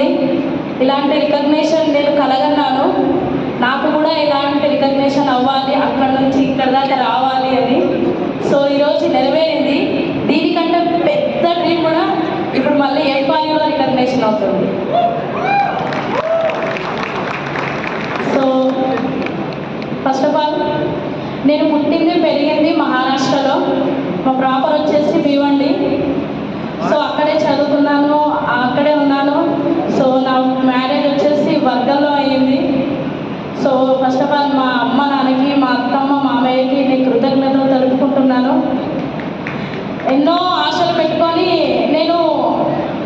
అయింది. ఇలాంటి రికగ్నేషన్ నేను కలగన్నాను. నాకు కూడా ఇలాంటి రికగ్నేషన్ అవ్వాలి, అక్కడ నుంచి ఇక్కడ దాకా రావాలి అని. సో ఈరోజు నెరవేరింది. దీనికంటే పెద్ద డ్రీమ్ కూడా ఇప్పుడు మళ్ళీ ఎఫ్ఆర్యూలో రికగ్నేషన్ అవుతుంది. సో ఫస్ట్ ఆఫ్ ఆల్ నేను పుట్టింది పెరిగింది మహారాష్ట్రలో. మా ప్రాపర్ వచ్చేసి భీవండి. సో అక్కడే చదువుకున్నాను, అక్కడే ఉన్నాను. సో నా మ్యారేజ్ వచ్చేసి వర్గంలో అయ్యింది. సో ఫస్ట్ ఆఫ్ ఆల్ మా అమ్మ నాన్నకి, మా అత్తమ్మ మామయ్యకి నేను కృతజ్ఞతలు తెలుపుకుంటున్నాను. ఎన్నో ఆశలు పెట్టుకొని నేను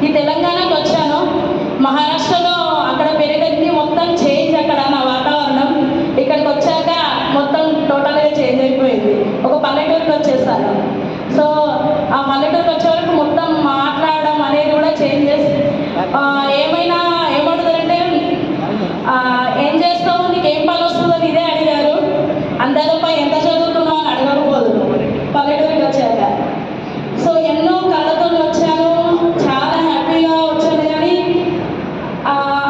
ఈ తెలంగాణకు వచ్చాను. మహారాష్ట్రలో అక్కడ పెరిగింది మొత్తం చేంజ్, అక్కడ నా వాతావరణం. ఇక్కడికి వచ్చాక మొత్తం టోటల్గా చేంజ్ అయిపోయింది. ఒక పల్లెటూరుకి వచ్చేసాను. సో ఆ పల్లెటూరుకి వచ్చే వరకు మొత్తం మాట్లాడడం అనేది కూడా చేంజెస్. ఏమైనా ఏమడుగుతారంటే ఏం చేస్తావు, నీకు ఏం పని వస్తుందని ఇదే అడిగారు. అందరిపై ఎంత చదువుతున్నావు అని అడగకపోదు పల్లెటూరుకి వచ్చాక. సో ఎన్నో కళతో వచ్చాను, చాలా హ్యాపీగా వచ్చాను. కానీ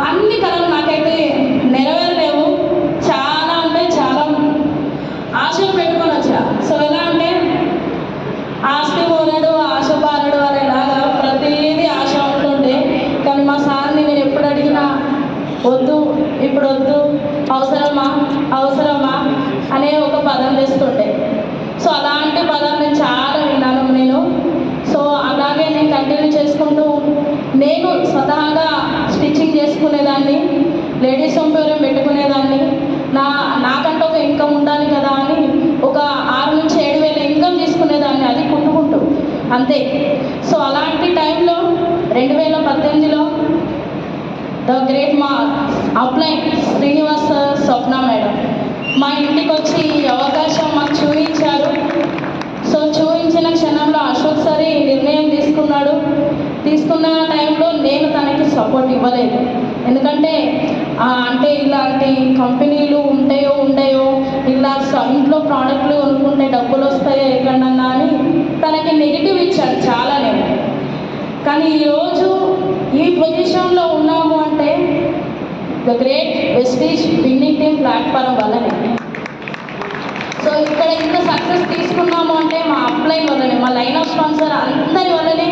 అన్ని కళలు నాకైతే నెరవేరలేవు. చాలా అంటే చాలా ఆశలు పెట్టుకొని వచ్చా. సో ఎలా అంటే ఆస్తి పోరాడు ఆశ పారడు అనేలాగా ప్రతిదీ ఆశ ఉంటుండే. కానీ మా సార్ని నేను ఎప్పుడు అడిగినా వద్దు, ఇప్పుడు వద్దు, అవసరమా అవసరమా అనే ఒక పదం తెస్తుండే. సో అలాంటి పదం నేను చాలా విన్నాను నేను. సో అలాగే నేను కంటిన్యూ చేసుకుంటూ నేను స్వతహాగా స్టిచ్చింగ్ చేసుకునేదాన్ని, లేడీస్ ఎంపోరియం పెట్టుకునేదాన్ని. నాకంటూ ఒక ఇన్కమ్ ఉండాలి కదా అని ఒక 6 నుంచి 7 వేల ఇన్కమ్ తీసుకునేదాన్ని, అది కుట్టుకుంటూ అంతే. సో అలాంటి టైంలో 2018లో ద గ్రేట్ మా అప్లైన్ శ్రీనివాస్ స్వప్న మేడం మా ఇంటికి వచ్చి ఈ అవకాశం మాకు చూపించారు. సో చూపించిన క్షణంలో అశోక్ సార్ ఈ నిర్ణయం తీసుకున్న టైంలో నేను తనకి సపోర్ట్ ఇవ్వలేదు. ఎందుకంటే అంటే ఇలాంటి కంపెనీలు ఉండయో ఇలా ఇంట్లో ప్రోడక్ట్లు కొనుక్కుంటే డబ్బులు వస్తాయో ఎక్కడన్నా అని తనకి నెగిటివ్ ఇచ్చాను చాలా నేను. కానీ ఈరోజు ఈ పొజిషన్లో ఉన్నాము అంటే the great Vestige winning team platform వల్లనే. సో ఇక్కడ ఇంత సక్సెస్ తీసుకున్నాము అంటే మా అప్లైన్ వల్లనే, మా లైన్ ఆఫ్ స్పాన్సర్ అందరి వల్లనే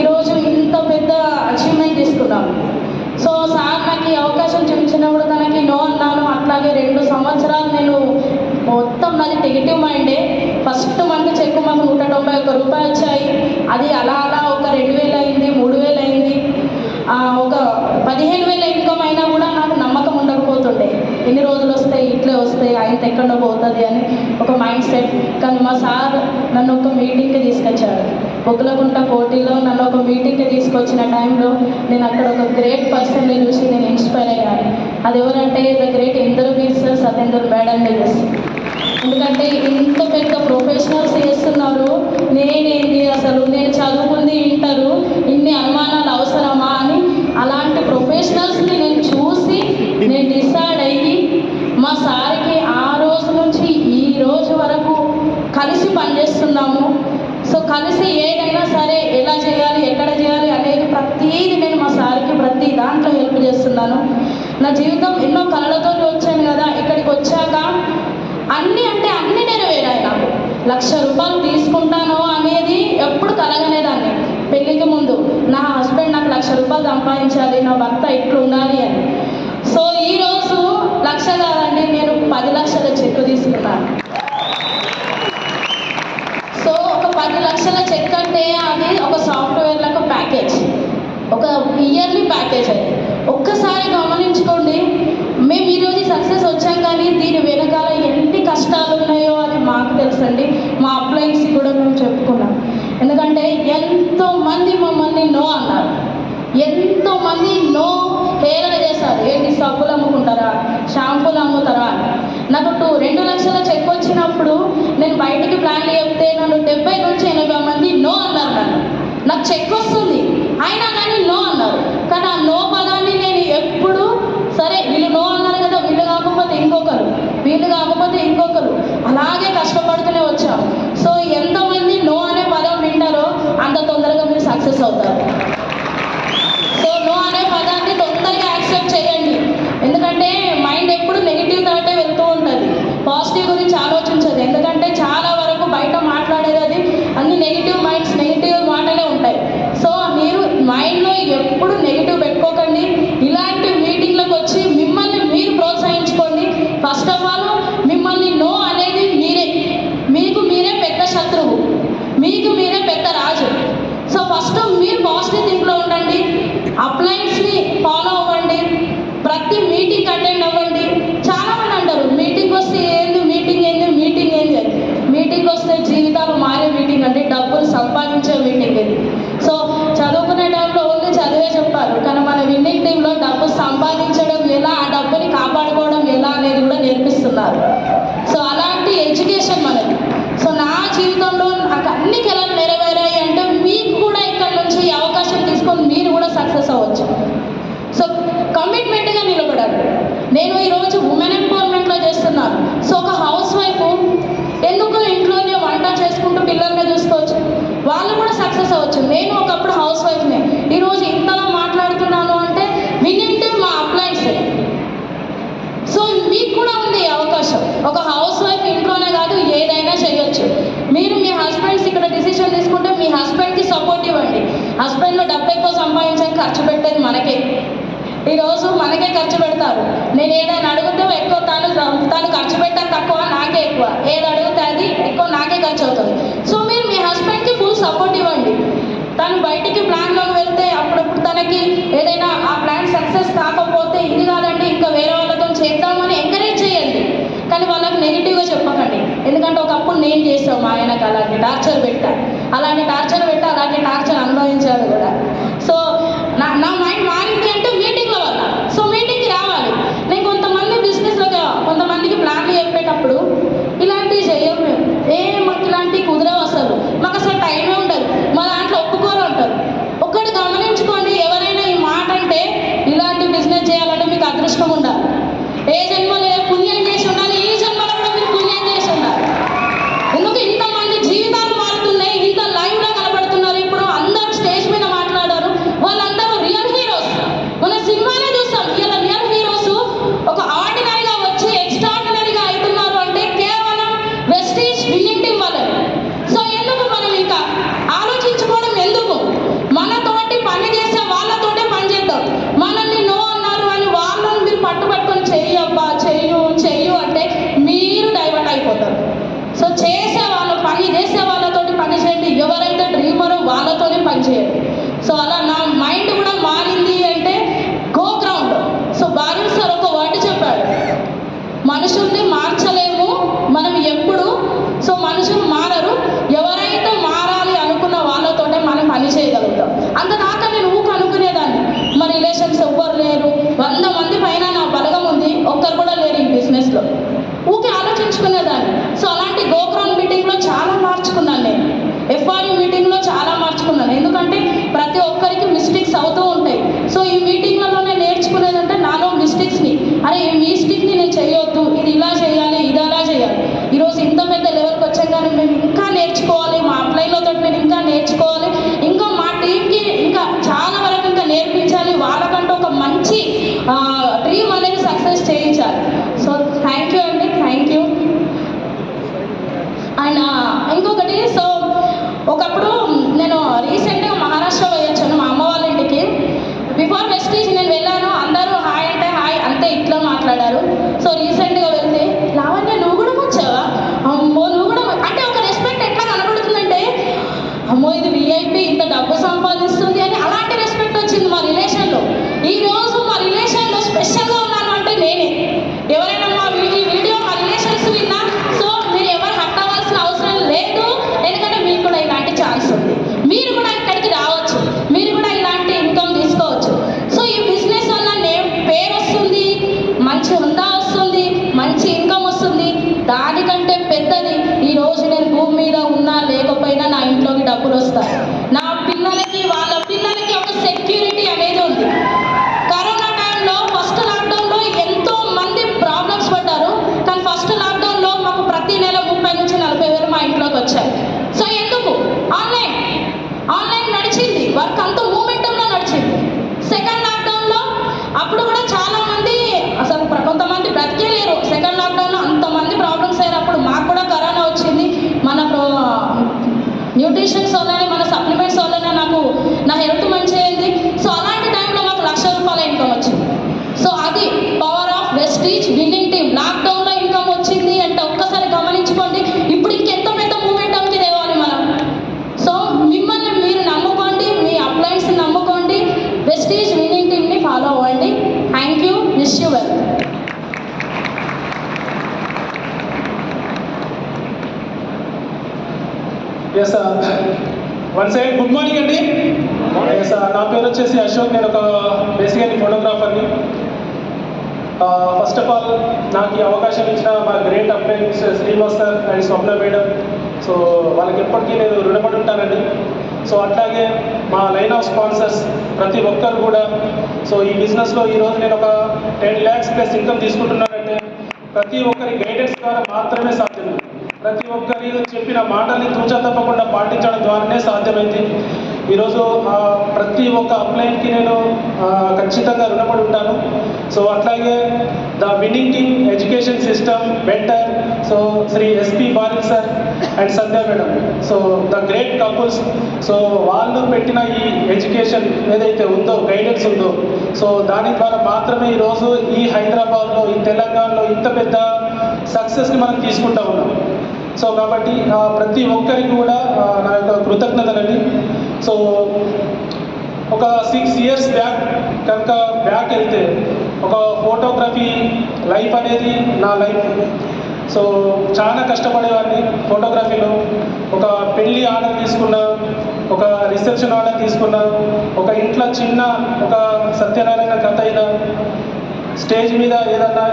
ఈరోజు ఇంత పెద్ద అచీవ్మెంట్ తీసుకున్నాము. సో సార్ నాకు ఈ అవకాశం చూపించినప్పుడు తనకి నో అన్నాను. అట్లాగే 2 సంవత్సరాలు నేను మొత్తం నాది నెగిటివ్ మైండే. ఫస్ట్ మంత్ చెక్ మాకు 191 రూపాయలు వచ్చాయి. అది అలా ఒక 2,000 అయింది, 3,000 అయింది. ఒక 15,000 ఇన్కమ్ అయినా కూడా నాకు నమ్మకం ఉండకపోతుండే. ఎన్ని రోజులు వస్తాయి, ఇట్లే వస్తాయి, ఆయన ఎక్కడో పోతుంది అని ఒక మైండ్ సెట్. కానీ మా సార్ నన్ను ఒక మీటింగ్కి తీసుకొచ్చాడు. బొగ్గులగుంట పోటీలో నన్ను ఒక మీటింగ్కి తీసుకొచ్చిన టైంలో నేను అక్కడ ఒక గ్రేట్ పర్సన్ని చూసి నేను ఇన్స్పైర్ అయ్యాను. అది ఎవరంటే ద గ్రేట్ ఇంద్రవీర్ సార్ సతేంద్ర మేడంని చూసి. ఎందుకంటే ఇంత పెద్ద ప్రొఫెషనల్స్ చేస్తున్నారు, నేనేంటి అసలు, నేను చదువుకుంది ఇంటరు, ఇన్ని అనుమానాలు అవసరమా అని అలాంటి ప్రొఫెషనల్స్ని నేను చూసి నేను డిసైడ్ అయ్యి మా సార్కి ఆ రోజు నుంచి ఈ రోజు వరకు కలిసి పనిచేస్తున్నాము. సో కలిసి ఏదైనా సరే ఎలా చేయాలి, ఎక్కడ చేయాలి అనేది ప్రతీది నేను మా సార్కి ప్రతి దాంట్లో హెల్ప్ చేస్తున్నాను. నా జీవితం ఎన్నో కళలతో వచ్చాను కదా, ఇక్కడికి వచ్చాక అన్నీ నెరవేరాయి. నాకు 1,00,000 రూపాయలు తీసుకుంటాను అనేది ఎప్పుడు కలగనేదాన్ని. పెళ్ళికి ముందు నా హస్బెండ్ నాకు 1,00,000 రూపాయలు సంపాదించాలి, నా భర్త ఇట్లు ఉండాలి అని. సో ఈరోజు 1,00,000 కాదండి, నేను 10 లక్షల చెక్ తీసుకున్నాను. సో ఒక 10 లక్షల చెక్ అంటే అది ఒక సాఫ్ట్వేర్లకు ప్యాకేజ్, ఒక ఇయర్లీ ప్యాకేజ్. అది ఒక్కసారి గమనించుకోండి. మేము ఈరోజు సక్సెస్ వచ్చాం, కానీ దీని వెనకాల ఎన్ని కష్టాలు ఉన్నాయో అది మాకు తెలుసండి. మా అప్లైన్స్ కూడా మేము చెప్పుకున్నాం. ఎందుకంటే ఎంతోమంది మమ్మల్ని నో అన్నారు, ఎంతోమంది నో హేళన చేశారు. ఏంటి సబ్బులు అమ్ముకుంటారా, షాంపూలు అమ్ముతారా అని. నాకు 2 లక్షల చెక్ వచ్చినప్పుడు నేను బయటికి ప్లాన్లు చెప్తే నన్ను 70 నుంచి 80 మంది నో అన్నారు. నాకు చెక్ వస్తుంది అయినా కానీ నో అన్నారు. కానీ ఆ నో పదాన్ని నేను ఎప్పుడు సరే వీళ్ళు నో అన్నారు కదా, వీళ్ళు కాకపోతే ఇంకొకరు, వీళ్ళు కాకపోతే ఇంకొకరు, అలాగే కష్టపడుతూనే వచ్చాం. సో ఎంతమంది నో అనే పదం వింటారో అంత తొందరగా మీరు సక్సెస్ అవుతారు. సో నో అనే పదాన్ని ఈరోజు మనకే ఖర్చు పెడతారు. నేను ఏదైనా అడిగితే ఎక్కువ తను ఖర్చు పెట్టాను తక్కువ, నాకే ఎక్కువ. ఏది అడిగితే అది ఎక్కువ నాకే ఖర్చు అవుతుంది. సో మీరు మీ హస్బెండ్కి ఫుల్ సపోర్ట్ ఇవ్వండి. తను బయటికి ప్లాన్లోకి వెళ్తే అప్పుడప్పుడు తనకి ఏదైనా ఆ ప్లాన్ సక్సెస్ కాకపోతే ఇది కాదండి ఇంకా వేరే వాళ్ళతో చేద్దామని ఎంకరేజ్ చేయండి. కానీ వాళ్ళకి నెగిటివ్గా చెప్పకండి. ఎందుకంటే ఒకప్పుడు నేను చేసాం మా ఆయనకు అలాంటి టార్చర్ పెట్టా, అలాంటి టార్చర్ అనుభవించాడు కూడా. సో నా మైండ్ మారింది అంటే మీటింగ్ల వల్ల. సో మీటింగ్కి రావాలి. నేను కొంతమందికి ప్లాన్లు చెప్పేటప్పుడు ఇలాంటివి చెయ్యం మేము, మాకు ఇలాంటివి కుదరవు, మాకు అసలు టైమే ఉండదు, మా దాంట్లో ఒప్పుకోరు అంటారు. ఒక్కటి గమనించుకోండి, ఎవరైనా ఈ మాట అంటే ఇలాంటి బిజినెస్ చేయాలంటే మీకు అదృష్టం ఉండాలి. ఏ జన్మలో పుణ్యం చేసి ఉండాలి, ఈ జన్మలో కూడా మీరు పుణ్యం చేసి ఉండాలి. ఎందుకు ఇంతమంది జీవితాలు మారుతున్నాయి, ఇంత లైవ్గా కనబడుతున్నారు. ఇప్పుడు అందరూ స్టేజ్ మీద మాట్లాడారు, వాళ్ళందరూ రియల్ హీరోస్. మన సినిమానే చూస్తాం, ఇలా రియల్ హీరోస్ ఒక ఆర్డినరీగా వచ్చి ఎక్స్ట్రాడినరీగా అవుతున్నారు అంటే కేవలం వెస్టీజ్ విన్నింగ్ టీం వల్లనే. సో ఎందుకు మనం ఇంకా ఆలోచించుకోవడం ఎందుకు? మనతోటి పని చేసే వాళ్ళతోటే పని చేద్దాం. మనల్ని నో అన్నారు అని వాళ్ళని మీరు పట్టుబట్టుకొని చెయ్యబ్బా చెయ్యు అంటే మీరు డైవర్ట్ అయిపోతారు. సో పని చేసే వాళ్ళతోటి పని చేయండి. ఎవరైతే డ్రీమరో వాళ్ళతోనే పని చేయండి. సో అలా నా మైండ్ కూడా మారింది అంటే go ground. So Balu sir ఒక వర్డ్ చెప్పాడు, మనుషుల్ని మార్చలేము మనం ఎప్పుడు. సో మనుషులు మారరు, ఎవరైతే మారాలి అనుకున్న వాళ్ళతోటే మనం పని చేయగలుగుతాం. అంతదాకా నేను అనుకునేదాన్ని మా రిలేషన్స్ ఎవ్వరు లేరు, 100 మంది పైన నా బలగం ఉంది, ఒక్కరు కూడా లేరు ఈ బిజినెస్లో, ఆలోచించుకునేదాన్ని. సో అలాంటి గోగ్రౌండ్ మీటింగ్లో చాలా మార్చుకున్నాను నేను, ఎఫ్ఆర్యూ మీటింగ్లో చాలా మార్చుకున్నాను. ఎందుకంటే ప్రతి ఒక్కరికి మిస్టేక్స్ అవుతూ ఉంటాయి. సో ఈ మీటింగ్లలోనే నేర్చుకునేదంటే నాలో మిస్టేక్స్ని, అరే ఈ మిస్టేక్ని నేను చేయొద్దు, ఇది ఇలా చేయాలి, ఇది అలా చేయాలి. ఈరోజు ఇంత పెద్ద లెవెల్కి వచ్చాం కానీ మేము ఇంకా నేర్చుకోవాలి, మా అప్లైన్లతో నేను ఇంకా నేర్చుకోవాలి, ఇంకా మా టీంకి ఇంకా చాలా వరకు ఇంకా నేర్పించాలి, వాళ్ళకంటూ ఒక మంచి డ్రీమ్ అనేది సక్సెస్ చేయించాలి. సో థ్యాంక్ యూ అండి, థ్యాంక్ యూ. అండ్ ఇంకొకటి, సో ఒకప్పుడు నేను రీసెంట్గా మహారాష్ట్ర వచ్చాను మా అమ్మ వాళ్ళ ఇంటికి. బిఫోర్ వెస్టీజ్ నేను వెళ్ళాను, అందరూ హాయ్ అంటే హాయ్ అంతే ఇట్లా మాట్లాడారు. సో రీసెంట్గా వెళ్తే లావణ్య నువ్వు కూడా వచ్చావా, అమ్మో నువ్వు కూడా అంటే ఒక రెస్పెక్ట్ ఎట్లా కనబడుతుందంటే అమ్మో ఇది విఐపి ఇంత డబ్బు సంపాదిస్తుంది అని అలాంటి రెస్పెక్ట్ వచ్చింది మా రిలేషన్లో. ఈరోజు మా రిలేషన్లో స్పెషల్గా ఉన్నాను అంటే నేనే. ఎవరైనా ఈ వీడియో మా రిలేషన్స్ విన్నా, సో మీరు ఎవరు హట్ అవ్వాల్సిన అవసరం లేదు, ఎందుకంటే మీకు కూడా ఇలాంటి ఛాన్స్ ఉంది, మీరు కూడా ఇక్కడికి రావచ్చు, మీరు కూడా ఇలాంటి ఇన్కమ్ తీసుకోవచ్చు. సో ఈ బిజినెస్ వల్ల పేరు వస్తుంది, మంచి హుందా వస్తుంది, మంచి ఇన్కమ్ వస్తుంది. దానికంటే పెద్దది ఈరోజు నేను భూమి మీద ఉన్నా లేకపోయినా నా ఇంట్లోకి డబ్బులు వస్తాయి, నా పిల్లలకి వాళ్ళ పిల్లలకి ఒక సెక్యూరిటీ అనేది ఉంది. కరోనా టైంలో ఫస్ట్ లాక్డౌన్లో ఎంతో మంది ప్రాబ్లమ్స్ పడ్డారు, కానీ ఫస్ట్ లాక్డౌన్లో మాకు ప్రతి నెల 30 నుంచి 40 వేలు మా ఇంట్లోకి వచ్చాయి. సో ఎందుకు? ఆన్లైన్ నడిచింది, వర్క్ అంతా మూమెంటంలో నడిచింది. సెకండ్ లాక్డౌన్లో అప్పుడు కూడా చాలా మంది అసలు కొంతమంది బ్రతికే లేరు. సెకండ్ లాక్డౌన్లో అంతమంది ప్రాబ్లమ్స్ అయ్యారు. అప్పుడు మాకు కూడా కరోనా వచ్చింది. మన న్యూట్రిషన్స్ వల్లనే, మన సప్లిమెంట్స్ వల్లనే నా హెల్త్ మంచి అయింది. సో అలాంటి టైంలో మాకు ₹1,00,000 ఇన్కమ్ వచ్చింది. సో అది power of Vestige winning team. లాక్డౌన్లో ఇన్కమ్ వచ్చింది అంటే ఒక్కసారి గమనించుకోండి, ఇప్పుడు ఇంకెంత పెద్ద మూమెంటంకి తేవాలి మనం. సో మిమ్మల్ని మీరు నమ్ముకోండి, మీ అప్లయన్స్ నమ్ముకోండి, వెస్టీజ్ విన్నింగ్ టీమ్ని ఫాలో అవ్వండి. Thank you, wish you well. Yes one side good morning అండి. ఎస్ నా పేరు వచ్చేసి అశోక్, నేను ఒక బేసికల్లీ ఫోటోగ్రాఫర్ని. ఫస్ట్ ఆఫ్ ఆల్ నాకు ఈ అవకాశం ఇచ్చిన మా great uplines Srinivas sir and Swapna madam, so వాళ్ళకి ఎప్పటికీ నేను రుణపడి ఉంటానండి. సో అట్లాగే మా లైన్ ఆఫ్ స్పాన్సర్స్ ప్రతి ఒక్కరు కూడా. సో ఈ బిజినెస్లో ఈరోజు నేను ఒక 10 lakhs+ ఇన్కమ్ తీసుకుంటున్నానంటే ప్రతి ఒక్కరి గైడెన్స్ ద్వారా మాత్రమే సాధ్యం. ప్రతి ఒక్కరి చెప్పిన మాటల్ని తూచా తప్పకుండా పాటించడం ద్వారానే సాధ్యమైంది. ఈరోజు ప్రతి ఒక్క అప్లైన్కి నేను ఖచ్చితంగా రుణపడి ఉంటాను. సో అట్లాగే the winning team education system better, so Shri SP Barik sir and Sandhya madam, so the great couples. So వాళ్ళు పెట్టిన ఈ ఎడ్యుకేషన్ ఏదైతే ఉందో, గైడెన్స్ ఉందో, సో దాని ద్వారా మాత్రమే ఈరోజు ఈ హైదరాబాద్లో, ఈ తెలంగాణలో ఇంత పెద్ద సక్సెస్ని మనం తీసుకుంటా ఉన్నాం. సో కాబట్టి ప్రతి ఒక్కరికి కూడా నా యొక్క కృతజ్ఞతలండి. సో ఒక 6 years బ్యాక్ కనుక బ్యాక్ వెళ్తే ఒక ఫోటోగ్రఫీ లైఫ్ అనేది నా లైఫ్. సో చాలా కష్టపడేవాడిని ఫోటోగ్రఫీలో. ఒక పెళ్ళి ఆర్డర్ తీసుకున్నా, ఒక రిసెప్షన్ ఆర్డర్ తీసుకున్నా, ఒక ఇంట్లో చిన్న ఒక సత్యనారాయణ కథ అయినా, స్టేజ్ మీద ఏదన్నా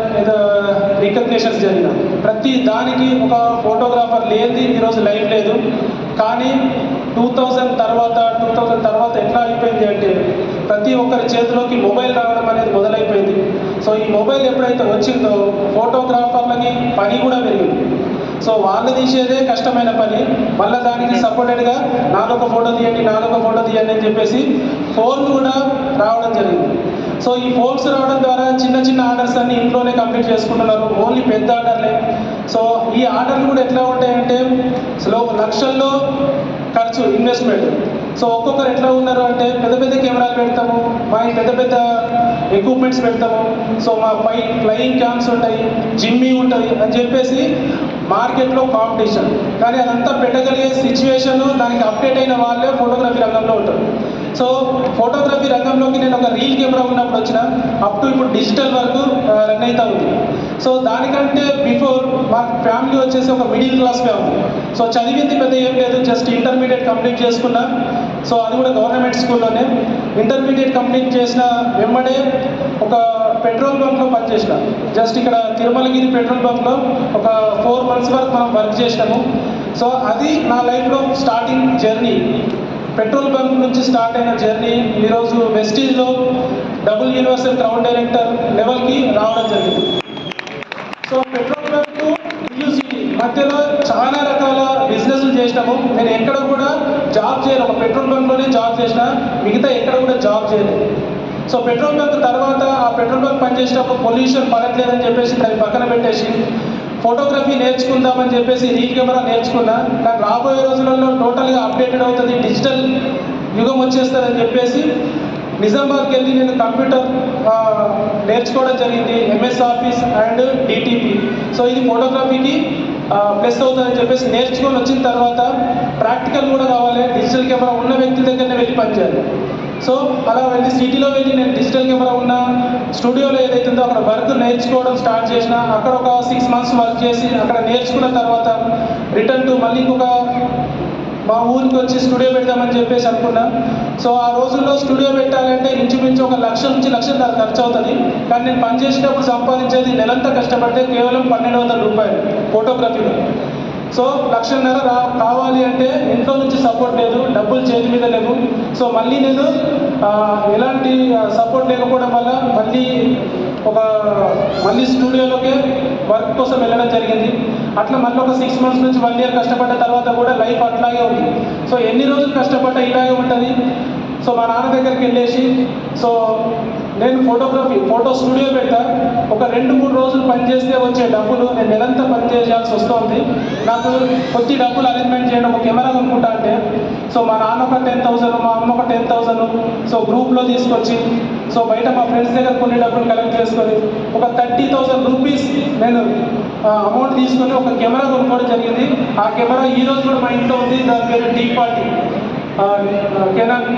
రికగ్నిషన్స్ జరిగిన ప్రతి దానికి ఒక ఫోటోగ్రాఫర్ లేనిది ఈరోజు లైఫ్ లేదు. కానీ 2000 తర్వాత ఎట్లా అయిపోయింది అంటే ప్రతి ఒక్కరి చేతిలోకి మొబైల్ రావడం అనేది మొదలైపోయింది. సో ఈ మొబైల్ ఎప్పుడైతే వచ్చిందో ఫోటోగ్రాఫర్లకి పని కూడా పెరిగింది. సో వాళ్ళు తీసేదే కష్టమైన పని, మళ్ళీ దానికి సపోర్టెడ్గా నాదొక ఫోటో తీయండి అని చెప్పేసి ఫోన్లు కూడా రావడం జరిగింది. సో ఈ ఫోన్స్ రావడం ద్వారా చిన్న చిన్న ఆర్డర్స్ అన్ని ఇంట్లోనే కంప్లీట్ చేసుకుంటున్నారు, ఓన్లీ పెద్ద ఆర్డర్లే. సో ఈ ఆర్డర్లు కూడా ఎట్లా ఉంటాయంటే లక్షల్లో ఖర్చు, ఇన్వెస్ట్మెంట్. సో ఒక్కొక్కరు ఎట్లా ఉన్నారు అంటే పెద్ద కెమెరాలు పెడతాము, మా పెద్ద ఎక్విప్మెంట్స్ పెడతాము, సో మా ఫ్లయింగ్ క్యామ్స్ ఉంటాయి, జిమ్మీ ఉంటుంది అని చెప్పేసి మార్కెట్లో కాంపిటీషన్. కానీ అదంతా పెట్టగలిగే సిచ్యువేషన్, దానికి అప్డేట్ అయిన వాళ్ళే ఫోటోగ్రఫీ రంగంలో ఉంటారు. సో ఫోటోగ్రఫీ రంగంలోకి నేను ఒక రీల్ కెమెరా ఉన్నప్పుడు వచ్చిన అప్ టు ఇప్పుడు డిజిటల్ వరకు రన్ అవుతూ ఉంది. సో దానికంటే బిఫోర్ మా ఫ్యామిలీ వచ్చేసి ఒక మిడిల్ క్లాస్ ఫ్యామిలీ. సో చదివింది పెద్ద ఏం లేదు, జస్ట్ ఇంటర్మీడియట్ కంప్లీట్ చేసుకున్నా. సో అది కూడా గవర్నమెంట్ స్కూల్లోనే. ఇంటర్మీడియట్ కంప్లీట్ చేసిన వెంబడే ఒక పెట్రోల్ బంక్లో పనిచేసిన. జస్ట్ ఇక్కడ తిరుమలగిరి పెట్రోల్ బంక్లో ఒక 4 months వరకు మనం వర్క్ చేసినాము. సో అది నా లైఫ్లో స్టార్టింగ్ జర్నీ. పెట్రోల్ బంక్ నుంచి స్టార్ట్ అయిన జర్నీ ఈరోజు వెస్టీజ్లో డబుల్ యూనివర్సల్ క్రౌన్ డైరెక్టర్ లెవెల్కి రావడం జరిగింది. సో పెట్రోల్ బంక్ యూసిటీ మధ్యలో చాలా రకాల బిజినెస్లు చేసినాము. నేను ఎక్కడ కూడా జాబ్ చేయను, ఒక పెట్రోల్ బంక్లోనే జాబ్ చేసిన, మిగతా ఎక్కడ కూడా జాబ్ చేయలేదు. సో పెట్రోల్ బంక్ తర్వాత ఆ పెట్రోల్ బంక్ పనిచేసేటప్పుడు పొల్యూషన్ పడట్లేదని చెప్పేసి దాన్ని పక్కన పెట్టేసి ఫోటోగ్రఫీ నేర్చుకుందామని చెప్పేసి రీల్ కెమెరా నేర్చుకున్నా. నాకు రాబోయే రోజులలో టోటల్గా అప్డేటెడ్ అవుతుంది, డిజిటల్ యుగం వచ్చేస్తుందని చెప్పేసి నిజామాబాద్కి వెళ్ళి నేను కంప్యూటర్ నేర్చుకోవడం జరిగింది, MS office and DTP. So ఇది ఫోటోగ్రఫీకి ప్లస్ అవుతుందని చెప్పేసి నేర్చుకొని వచ్చిన తర్వాత ప్రాక్టికల్ కూడా కావాలి, డిజిటల్ కెమెరా ఉన్న వ్యక్తి దగ్గరనే వెళ్ళి పనిచేయాలి. సో అలా వెళ్ళి సిటీలో వెళ్ళి నేను డిజిటల్ కెమెరా ఉన్న స్టూడియోలో ఏదైతుందో అక్కడ వర్క్ నేర్చుకోవడం స్టార్ట్ చేసిన. అక్కడ ఒక 6 months వర్క్ చేసి అక్కడ నేర్చుకున్న తర్వాత రిటర్న్ టు మళ్ళీ ఇంకొక మా ఊరికి వచ్చి స్టూడియో పెడదామని చెప్పేసి అనుకున్నా. సో ఆ రోజుల్లో స్టూడియో పెట్టాలంటే ఇంచుమించు 1 లక్ష నుంచి 1,50,000 ఖర్చు అవుతుంది. కానీ నేను పనిచేసేటప్పుడు సంపాదించేది నెలంతా కష్టపడితే కేవలం 1,200 రూపాయలు ఫోటోగ్రఫీలో. సో 1,50,000 కావాలి అంటే ఇంట్లో నుంచి సపోర్ట్ లేదు, డబ్బులు చేతి మీద లేవు. సో మళ్ళీ నేను ఎలాంటి సపోర్ట్ లేకపోవడం వల్ల మళ్ళీ స్టూడియోలోకి వర్క్ కోసం వెళ్ళడం జరిగింది. అట్లా మళ్ళీ ఒక 6 months నుంచి 1 year కష్టపడ్డ తర్వాత కూడా లైఫ్ అట్లాగే ఉంది. సో ఎన్ని రోజులు కష్టపడ్డా ఇలాగే ఉంటుంది. సో మా నాన్న దగ్గరికి వెళ్ళేసి, సో నేను ఫోటో స్టూడియో పెడతా, ఒక 2-3 రోజులు పనిచేస్తే వచ్చే డబ్బులు నేను నెలంతా పని చేయాల్సి వస్తుంది. నాకు కొద్ది డబ్బులు అరేంజ్మెంట్ చేయడం, ఒక కెమెరా కొనుక్కుంటా అంటే సో మా నాన్న ఒక 10,000, మా అమ్మ ఒక 10,000 సో గ్రూప్లో తీసుకొచ్చి, సో బయట మా ఫ్రెండ్స్ దగ్గర కొన్ని డబ్బులు కలెక్ట్ చేసుకొని ఒక 30,000 రూపీస్ నేను అమౌంట్ తీసుకొని ఒక కెమెరా కొనుక్కోవడం జరిగింది. ఆ కెమెరా ఈ రోజు కూడా మా ఇంట్లో ఉంది. దాని పేరు D40 Canon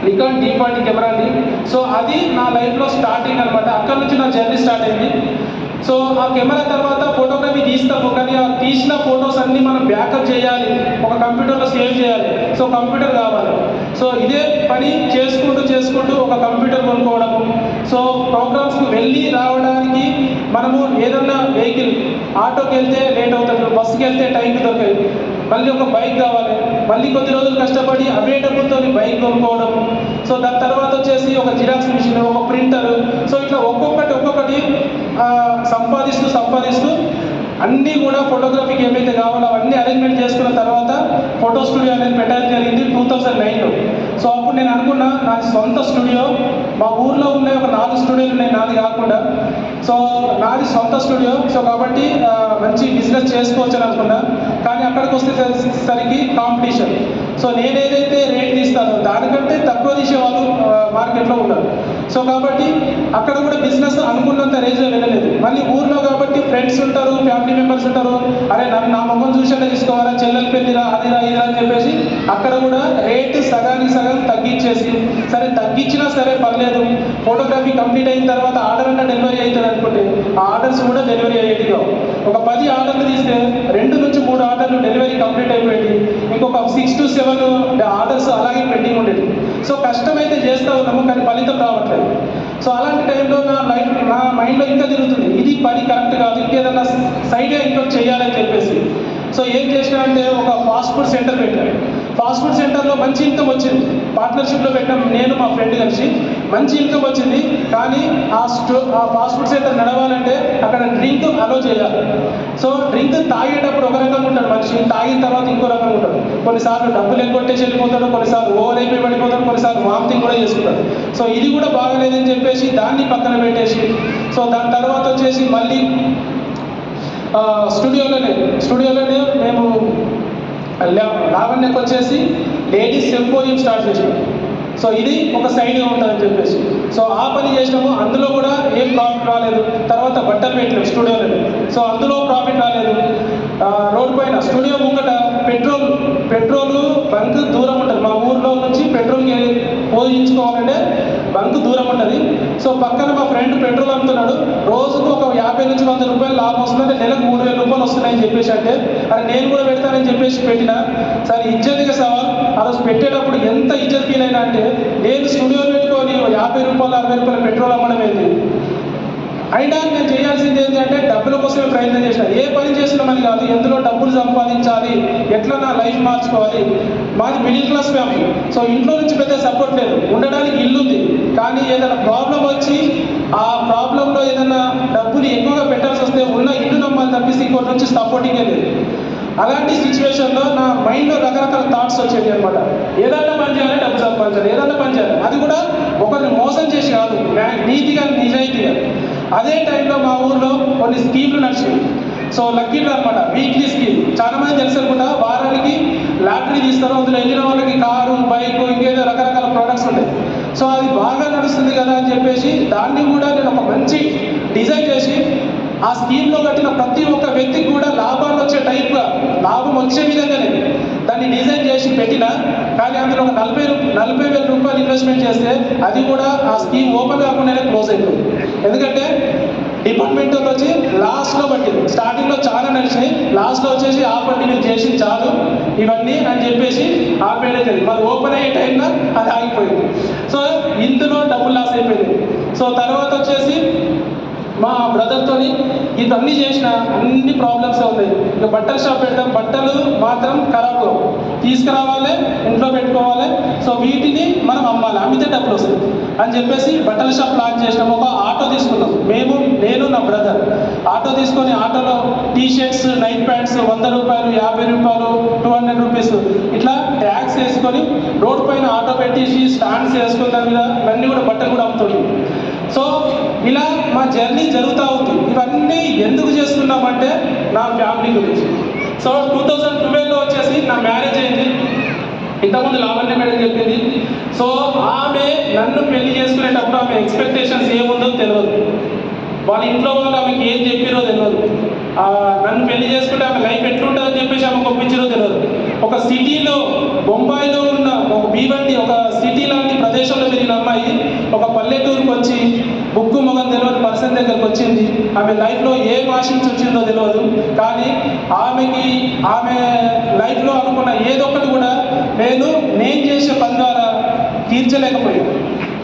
Nikon D40 camera అండి. సో అది నా లైఫ్లో స్టార్టింగ్ అనమాట. అక్కడ నుంచి నా జర్నీ స్టార్ట్ అయింది. సో ఆ కెమెరా తర్వాత ఫోటోగ్రఫీ తీస్తాము, కానీ ఆ తీసిన ఫొటోస్ అన్నీ మనం బ్యాకప్ చేయాలి, ఒక కంప్యూటర్లో సేవ్ చేయాలి. సో కంప్యూటర్ కావాలి. సో ఇదే పని చేసుకుంటూ ఒక కంప్యూటర్ కొనుక్కోవడము. సో ప్రోగ్రామ్స్కి వెళ్ళి రావడానికి మనము ఏదన్నా వెహికల్, ఆటోకి వెళ్తే లేట్ అవుతుంది, బస్సుకి వెళ్తే టైంకి దొరకదు, మళ్ళీ ఒక బైక్ కావాలి, మళ్ళీ కొద్ది రోజులు కష్టపడి అవే డబ్బులతో బైక్ కొనుక్కోవడం. సో దాని తర్వాత వచ్చేసి ఒక జిరాక్స్ మిషన్, ఒక ప్రింటర్. సో ఇట్లా ఒక్కొక్కటి సంపాదిస్తూ అన్నీ కూడా ఫోటోగ్రఫీకి ఏమైతే కావాలో అవన్నీ అరేంజ్మెంట్ చేసుకున్న తర్వాత ఫోటో స్టూడియో అనేది పెట్టడం జరిగింది 2009లో. సో అప్పుడు నేను అనుకున్నా నా సొంత స్టూడియో, మా ఊర్లో ఉన్న ఒక 4 స్టూడియోలు ఉన్నాయి నాది కాకుండా. సో నాది సొంత స్టూడియో, సో కాబట్టి మంచి బిజినెస్ చేసుకోవచ్చు అని అనుకున్నా. కానీ అక్కడికి వచ్చేసరికి కాంపిటీషన్. సో నేను ఏదైతే రేట్ తీస్తానో దానికంటే తక్కువ తీసేవాళ్ళు మార్కెట్లో ఉన్నారు. సో కాబట్టి అక్కడ కూడా బిజినెస్ అనుకున్నంత రేంజ్లో వెళ్ళలేదు. మళ్ళీ ఊర్లో కాబట్టి ఫ్రెండ్స్ ఉంటారు, ఫ్యామిలీ మెంబర్స్ ఉంటారు, అరే నా మొహం చూసేలా తీసుకోవాలా, చెల్లెలు పెళ్ళిరా అదిరా ఇదిరా అని చెప్పేసి అక్కడ కూడా రేటు సగానికి సగం తగ్గించేసి, సరే తగ్గించినా సరే పర్లేదు, ఫోటోగ్రఫీ కంప్లీట్ అయిన తర్వాత ఆర్డర్ అంటే డెలివరీ అవుతుంది అనుకుంటే ఆ ఆర్డర్స్ కూడా డెలివరీ అయ్యేదిగా. ఒక 10 ఆర్డర్లు తీస్తే 2 నుంచి 3 ఆర్డర్లు డెలివరీ కంప్లీట్ అయిపోయింది, ఇంకొక 6 to 7 ఆర్డర్స్ అలాగే పెండింగ్ ఉండేది. సో కష్టమైతే చేస్తూ ఉన్నాము కానీ ఫలితం రావట్లేదు. సో అలాంటి టైంలో నా మైండ్లో ఇంకా తిరుగుతుంది, ఇది పని కరెక్ట్ కాదు, ఇంకేదన్నా సైడ్గా ఇంకోటి చేయాలని చెప్పేసి. సో ఏం చేసినా అంటే ఒక ఫాస్ట్ ఫుడ్ సెంటర్ పెట్టాను. ఫాస్ట్ ఫుడ్ సెంటర్లో మంచి ఇన్కమ్ వచ్చింది, పార్ట్నర్షిప్లో పెట్టాం నేను మా ఫ్రెండ్ కలిసి, మంచి ఇన్కమ్ వచ్చింది. కానీ ఆ ఫాస్ట్ ఫుడ్ సెంటర్ నడవాలంటే అక్కడ డ్రింక్ అలో చేయాలి. సో డ్రింక్ తాగేటప్పుడు ఒక రకంగా ఉంటాడు మనిషి, తాగిన తర్వాత ఇంకో రకంగా ఉంటాడు. కొన్నిసార్లు డబ్బులు ఎగ్గొట్టేసి వెళ్ళిపోతాడు, కొన్నిసార్లు ఓవర్ అయిపోయి పడిపోతాడు, కొన్నిసార్లు వామిటింగ్ కూడా చేసుకుంటాడు. సో ఇది కూడా బాగలేదని చెప్పేసి దాన్ని పక్కన పెట్టేసి, సో దాని తర్వాత వచ్చేసి మళ్ళీ స్టూడియోలోనే మేము లావణ్యకు వచ్చేసి లేడీస్ సెంపోరియం స్టార్ట్ చేసాం. సో ఇది ఒక సైడ్గా ఉంటుందని చెప్పేసి సో ఆ పని చేసినాము. అందులో కూడా ఏం ప్రాఫిట్ రాలేదు. తర్వాత బట్టలు పెట్టినాం స్టూడియోలో, సో అందులో ప్రాఫిట్ రాలేదు. రోడ్ పైన స్టూడియో ముంగట పెట్రోల్ బంక్ దూరం ఉంటుంది, మా ఊర్లో నుంచి పెట్రోల్కి పోయించుకోవాలంటే బంక్ దూరం ఉంటుంది. సో పక్కన మా ఫ్రెండ్ పెట్రోల్ అమ్ముతున్నాడు, రోజుకు ఒక 50 నుంచి 100 రూపాయలు లాభం వస్తుందంటే నెలకు 3000 రూపాయలు వస్తున్నాయని చెప్పేసి అంటే అది నేను కూడా పెడతానని చెప్పేసి పెట్టిన. సరే ఇజ్జతిగా సవాల్, ఆ రోజు పెట్టేటప్పుడు ఎంత ఇజ్జత్ ఫీల్ అయినా అంటే నేను స్టూడియో పెట్టుకొని 50 రూపాయలు 60 రూపాయలు పెట్రోల్ అమ్మడం ఏంటి. అయినా నేను చేయాల్సింది ఏంటి అంటే డబ్బుల కోసమే ప్రయత్నం చేసిన. ఏ పని చేసినామని కాదు, ఎందులో డబ్బులు సంపాదించాలి, ఎట్లా నా లైఫ్ మార్చుకోవాలి. మాది మిడిల్ క్లాస్ ఫ్యామిలీ, సో ఇంట్లో నుంచి పెద్ద సపోర్ట్ లేదు, ఉండడానికి ఇల్లు ఉంది. కానీ ఏదైనా ప్రాబ్లం వచ్చి ఆ ప్రాబ్లంలో ఏదైనా డబ్బులు ఎక్కువగా పెట్టాల్సి వస్తే ఉన్న ఇల్లు నమ్మాలి తప్పిస్తే ఇంకోటి నుంచి సపోర్టింగే లేదు. అలాంటి సిచ్యువేషన్లో నా మైండ్లో రకరకాల థాట్స్ వచ్చేవి అనమాట. ఏదైనా పని చేయాలి, డబ్బు సంపాదించాలి, ఏదైనా పని చేయాలి, అది కూడా ఒకరిని మోసం చేసి కాదు, నీతిగా నిజాయితీగా. అదే టైంలో మా ఊర్లో కొన్ని స్కీమ్లు నడిచాయి. సో లక్కీలు అనమాట, వీక్లీ స్కీమ్, చాలా మంది తెలుసు అనుకుంటా. వారానికి లాటరీ తీస్తారు, అందులో వెళ్ళిన వాళ్ళకి కారు, బైక్, ఇంకేదో రకరకాల ప్రోడక్ట్స్ ఉంటాయి. సో అది బాగా నడుస్తుంది కదా అని చెప్పేసి దాన్ని కూడా నేను ఒక మంచి డిజైన్ చేసి ఆ స్కీమ్లో కట్టిన ప్రతి ఒక్క వ్యక్తికి కూడా లాభాలు వచ్చే టైప్గా, లాభం వచ్చే విధంగానే దాన్ని డిజైన్ చేసి పెట్టిన. కానీ అందులో ఒక 40,000 రూపాయలు ఇన్వెస్ట్మెంట్ చేస్తే అది కూడా ఆ స్కీమ్ ఓపెన్ కాకుండానే క్లోజ్ అయిపోయింది. ఎందుకంటే డిపార్ట్మెంట్ వచ్చి లాస్ట్లో పట్టింది, స్టార్టింగ్లో చాలా నడిచినాయి, లాస్ట్లో వచ్చేసి ఆపండి మీరు చేసి చాలు ఇవన్నీ అని చెప్పేసి ఆపేయడం జరిగింది. మరి ఓపెన్ అయ్యే టైంలో అది ఆగిపోయింది. సో ఇందులో డబ్బులు లాస్ అయిపోయింది. సో తర్వాత వచ్చేసి మా బ్రదర్తో ఇవన్నీ చేసిన అన్ని ప్రాబ్లమ్స్ ఉన్నాయి. ఇక బట్టల షాప్ పెడతాం, బట్టలు మాత్రం ఖరాబ్ తీసుకురావాలి, ఇంట్లో పెట్టుకోవాలి. సో వీటిని మనం అమ్మాలి, అమ్మితే డబ్బులు వస్తాయి అని చెప్పేసి బట్టల షాప్ లాంచ్ చేసినాం. ఒక ఆటో తీసుకున్నాం నేను నా బ్రదర్. ఆటో తీసుకొని ఆటోలో టీ-షర్ట్స్, నైట్ ప్యాంట్స్ 100 రూపాయలు, 50 రూపాయలు, 200 రూపీస్ ఇట్లా ట్యాక్స్ వేసుకొని రోడ్ పైన ఆటో పెట్టేసి స్టాండ్స్ వేసుకుని దాని మీద ఇవన్నీ కూడా బట్టలు కూడా అమ్ముతుంది. సో ఇలా మా జర్నీ జరుగుతూ ఉంది. ఇవన్నీ ఎందుకు చేస్తున్నామంటే నా ఫ్యామిలీ గురించి. సో 2012లో వచ్చేసి నా మ్యారేజ్ అయింది. ఇంతకుముందు లావణ్య మేడం చెప్పింది. సో ఆమె నన్ను పెళ్లి చేసుకునేటప్పుడు ఆమె ఎక్స్పెక్టేషన్స్ ఏముందో తెలియదు, వాళ్ళ ఇంట్లో వాళ్ళు ఆమెకి ఏం చెప్పారో తెలియదు, నన్ను పెళ్లి చేసుకుంటే ఆమె లైఫ్ ఎట్లుంటుందని చెప్పేసి ఆమెకు ఒప్పించారో తెలియదు. ఒక సిటీలో, బొంబాయిలో ఉన్న ఒక భీవండి, ఒక సిటీ లాంటి ప్రదేశంలో పెరిగిన అమ్మాయి ఒక పల్లెటూరుకు వచ్చి బుక్కు మొగం తెలియని పర్సన్ దగ్గరకు వచ్చింది. ఆమె లైఫ్లో ఏం ఆశించి వచ్చిందో తెలియదు, కానీ ఆమె లైఫ్లో అనుకున్న ఏదొక్కటి కూడా నేను చేసే పని ద్వారా తీర్చలేకపోయింది.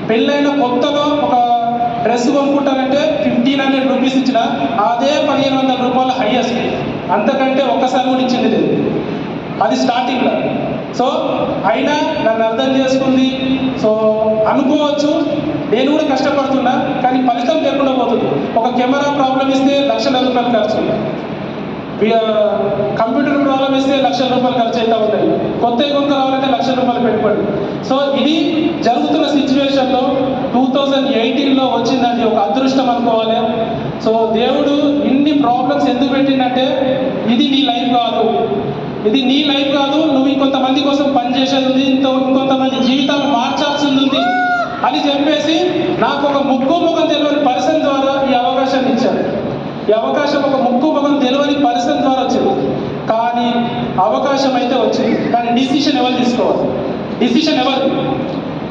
పెళ్ళైన కొత్తలో ఒక డ్రెస్ కొనుక్కుంటానంటే 1500 రూపీస్ ఇచ్చిన అదే 1500 రూపాయలు హైయెస్ట్, అంతకంటే ఒక్కసారి కూడా ఇచ్చింది లేదు. అది స్టార్టింగ్లో. సో అయినా నన్ను అర్థం చేసుకుంది. సో అనుకోవచ్చు నేను కూడా కష్టపడుతున్నా, కానీ ఫలితం లేకుండా పోతుంది. ఒక కెమెరా ప్రాబ్లం ఇస్తే లక్షల రూపాయలు ఖర్చు, కంప్యూటర్ ప్రాబ్లం ఇస్తే ₹1,00,000 ఖర్చు అవుతూ ఉంటాయి. కొత్త కొనుక్క రావాలంటే ₹1,00,000 పెట్టుబడి. సో ఇది జరుగుతున్న సిచ్యువేషన్లో 2018లో వచ్చిందండి ఒక అదృష్టం అనుకోవాలి. సో దేవుడు ఇన్ని ప్రాబ్లమ్స్ ఎందుకు పెట్టిందంటే ఇది నీ లైఫ్ కాదు, ఇది నీ లైఫ్ కాదు, నువ్వు ఇంకొంతమంది కోసం పనిచేసేది ఉంది, ఇంకొంతమంది జీవితాలు మార్చాల్సింది ఉంది అని చెప్పేసి నాకు ఒక ముఖం తెలియని పర్సన్ ద్వారా ఈ అవకాశాన్ని ఇచ్చాడు. ఈ అవకాశం ఒక ముఖం తెలియని పర్సన్ ద్వారా వచ్చింది. కానీ అవకాశం అయితే వచ్చింది, కానీ డిసిషన్ ఎవరు తీసుకోవాలి? డిసిషన్ ఎవరు?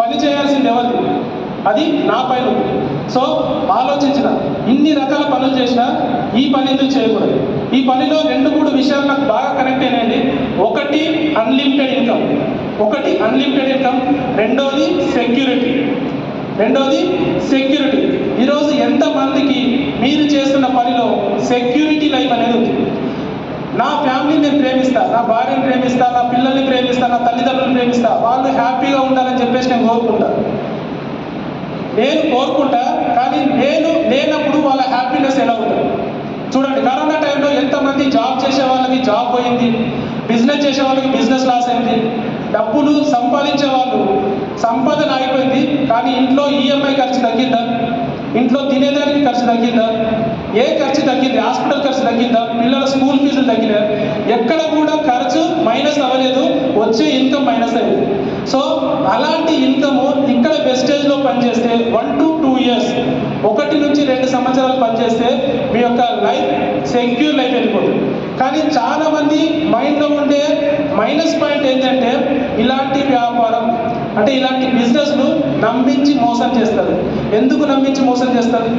పని చేయాల్సింది ఎవరు? అది నా పైన ఉంది. సో ఆలోచించిన ఇన్ని రకాల పనులు చేసినా ఈ పని ఎందుకు చేయకూడదు? ఈ పనిలో 2-3 విషయాలు నాకు బాగా కనెక్ట్ అయినాయండి. ఒకటి అన్లిమిటెడ్ ఇన్కమ్, రెండోది సెక్యూరిటీ. ఈరోజు ఎంతమందికి మీరు చేస్తున్న పనిలో సెక్యూరిటీ లైఫ్ అనేది ఉంది? నా ఫ్యామిలీని నేను ప్రేమిస్తా, నా భార్యని ప్రేమిస్తా, నా పిల్లల్ని ప్రేమిస్తా, నా తల్లిదండ్రులను ప్రేమిస్తా, వాళ్ళు హ్యాపీగా ఉండాలని చెప్పేసి నేను కోరుకుంటా. కానీ నేను లేనప్పుడు వాళ్ళ హ్యాపీనెస్ ఎలా ఉంటుంది? చూడండి, కరోనా టైంలో ఎంతమంది జాబ్ చేసే వాళ్ళకి జాబ్ పోయింది, బిజినెస్ చేసే వాళ్ళకి బిజినెస్ లాస్ అయింది, డబ్బులు సంపాదించే వాళ్ళు సంపాదన ఆగిపోయింది. కానీ ఇంట్లో ఈఎంఐ ఖర్చు తగ్గిందా? ఇంట్లో తినేదానికి ఖర్చు తగ్గిందా? ఏ ఖర్చు తగ్గింది? హాస్పిటల్ ఖర్చు తగ్గిందా? పిల్లల స్కూల్ ఫీజులు తగ్గినా? ఎక్కడ కూడా ఖర్చు మైనస్ అవ్వలేదు, వచ్చే ఇన్కమ్ మైనస్ అయ్యింది. సో అలాంటి ఇన్కమ్ ఇక్కడ వెస్టేజ్లో పనిచేస్తే 1 to 2 years, 1 నుంచి 2 సంవత్సరాలు పనిచేస్తే మీ యొక్క లైఫ్ సెక్యూర్ లైఫ్ వెళ్ళిపోతుంది. కానీ చాలామంది మైండ్లో ఉండే మైనస్ పాయింట్ ఏంటంటే ఇలాంటి వ్యాపారం అంటే ఇలాంటి బిజినెస్లు నమ్మించి మోసం చేస్తారు. ఎందుకు నమ్మించి మోసం చేస్తారు?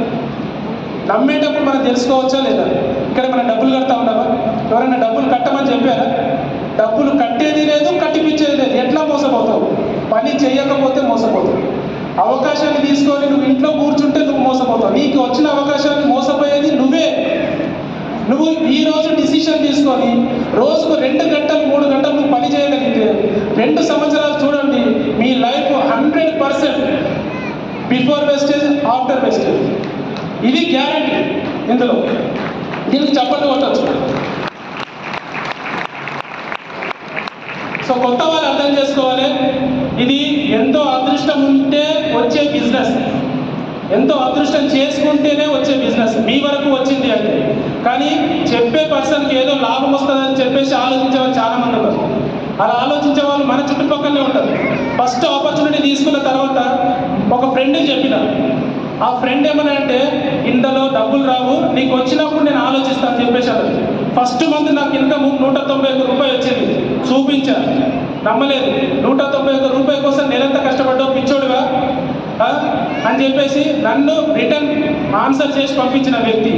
నమ్మేటప్పుడు మనం తెలుసుకోవచ్చా లేదా? ఇక్కడ మనం డబ్బులు కడతా ఉన్నామా? ఎవరైనా డబ్బులు కట్టమని చెప్పారా? డబ్బులు కట్టేది లేదు, కట్టిపించేది లేదు. ఎట్లా మోసపోతావు? పని చేయకపోతే మోసపోతావు. అవకాశాన్ని తీసుకొని నువ్వు ఇంట్లో కూర్చుంటే నువ్వు మోసపోతావు. నీకు వచ్చిన అవకాశాన్ని మోసపోయేది నువ్వే. నువ్వు ఈరోజు డిసిషన్ తీసుకొని రోజుకు 2 గంటలు 3 గంటలు నువ్వు పని చేయగలిగితే 2 సంవత్సరాలు చూడండి, మీ life 100% before wastage, after wastage. ఇది గ్యారంటీ. ఇందులో దీనికి చప్పట్లు కొట్టచ్చు. సో కొత్త వాళ్ళు అర్థం చేసుకోవాలి, ఇది ఎంతో అదృష్టం ఉంటే వచ్చే బిజినెస్, ఎంతో అదృష్టం చేసుకుంటేనే వచ్చే బిజినెస్. మీ వరకు వచ్చింది అంటే. కానీ చెప్పే పర్సన్కి ఏదో లాభం వస్తుందని చెప్పేసి ఆలోచించే వాళ్ళు చాలామంది ఉన్నారు. అలా ఆలోచించే వాళ్ళు మన చుట్టుపక్కలనే ఉంటారు. ఫస్ట్ ఆపర్చునిటీ తీసుకున్న తర్వాత ఒక ఫ్రెండ్కి చెప్పిన, ఆ ఫ్రెండ్ ఏమన్నా అంటే ఇందులో డబ్బులు రావు, నీకు వచ్చినప్పుడు నేను ఆలోచిస్తాను చెప్పేశాను. ఫస్ట్ మంత్ నాకు ఇన్కమ్ ₹191 వచ్చింది. చూపించాను, నమ్మలేదు. ₹191 కోసం నేనంతా కష్టపడ్డావు పిచ్చోడుగా అని చెప్పేసి నన్ను రిటర్న్ ఆన్సర్ చేసి పంపించిన వ్యక్తి.